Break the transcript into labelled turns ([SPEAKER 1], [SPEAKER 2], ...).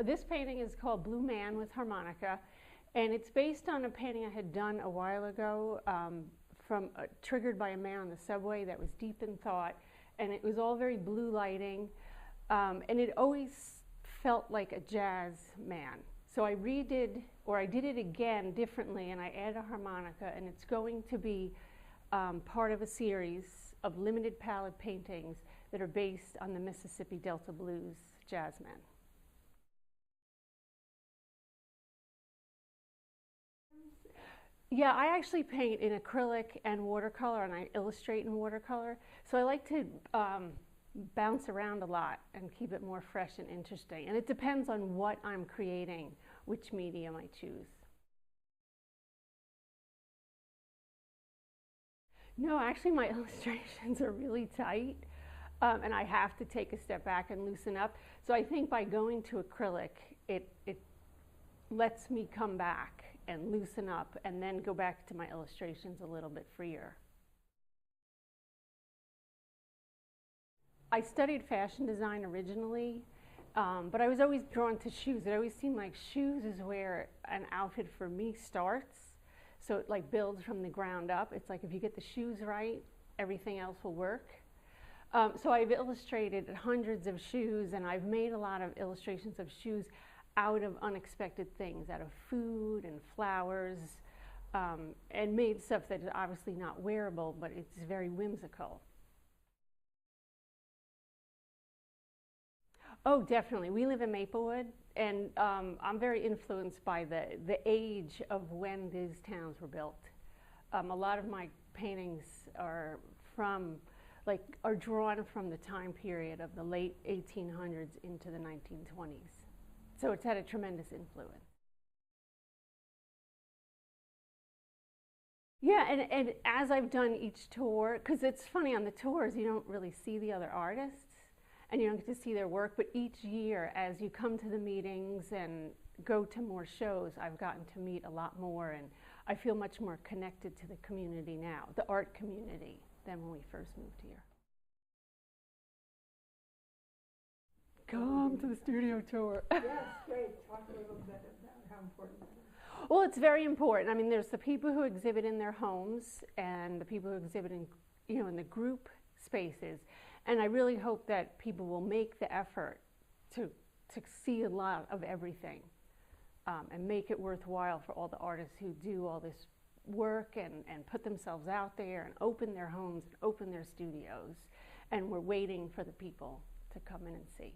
[SPEAKER 1] This painting is called Blue Man with Harmonica, and it's based on a painting I had done a while ago, triggered by a man on the subway that was deep in thought, and it was all very blue lighting, and it always felt like a jazz man. So I did it again differently, and I added a harmonica, and it's going to be part of a series of limited palette paintings that are based on the Mississippi Delta Blues jazzmen. Yeah, I actually paint in acrylic and watercolor, and I illustrate in watercolor. So I like to bounce around a lot and keep it more fresh and interesting. And it depends on what I'm creating, which medium I choose. No, actually my illustrations are really tight, and I have to take a step back and loosen up. So I think by going to acrylic, it lets me come back and loosen up and then go back to my illustrations a little bit freer. I studied fashion design originally, but I was always drawn to shoes. It always seemed like shoes is where an outfit for me starts. So it like builds from the ground up. It's like if you get the shoes right, everything else will work. So I've illustrated hundreds of shoes, and I've made a lot of illustrations of shoes out of unexpected things, out of food and flowers, and made stuff that is obviously not wearable, but it's very whimsical. Oh, definitely. We live in Maplewood, and I'm very influenced by the age of when these towns were built. A lot of my paintings are drawn from the time period of the late 1800s into the 1920s. So it's had a tremendous influence. Yeah, and as I've done each tour, because it's funny, on the tours you don't really see the other artists, and you don't get to see their work, but each year as you come to the meetings and go to more shows, I've gotten to meet a lot more, and I feel much more connected to the community now, the art community, than when we first moved here. Come to the studio tour.
[SPEAKER 2] Yes, great. Talk a little bit about how important that is.
[SPEAKER 1] Well, it's very important. I mean, there's the people who exhibit in their homes and the people who exhibit in, in the group spaces. And I really hope that people will make the effort to see a lot of everything, and make it worthwhile for all the artists who do all this work and put themselves out there and open their homes and open their studios. And we're waiting for the people to come in and see.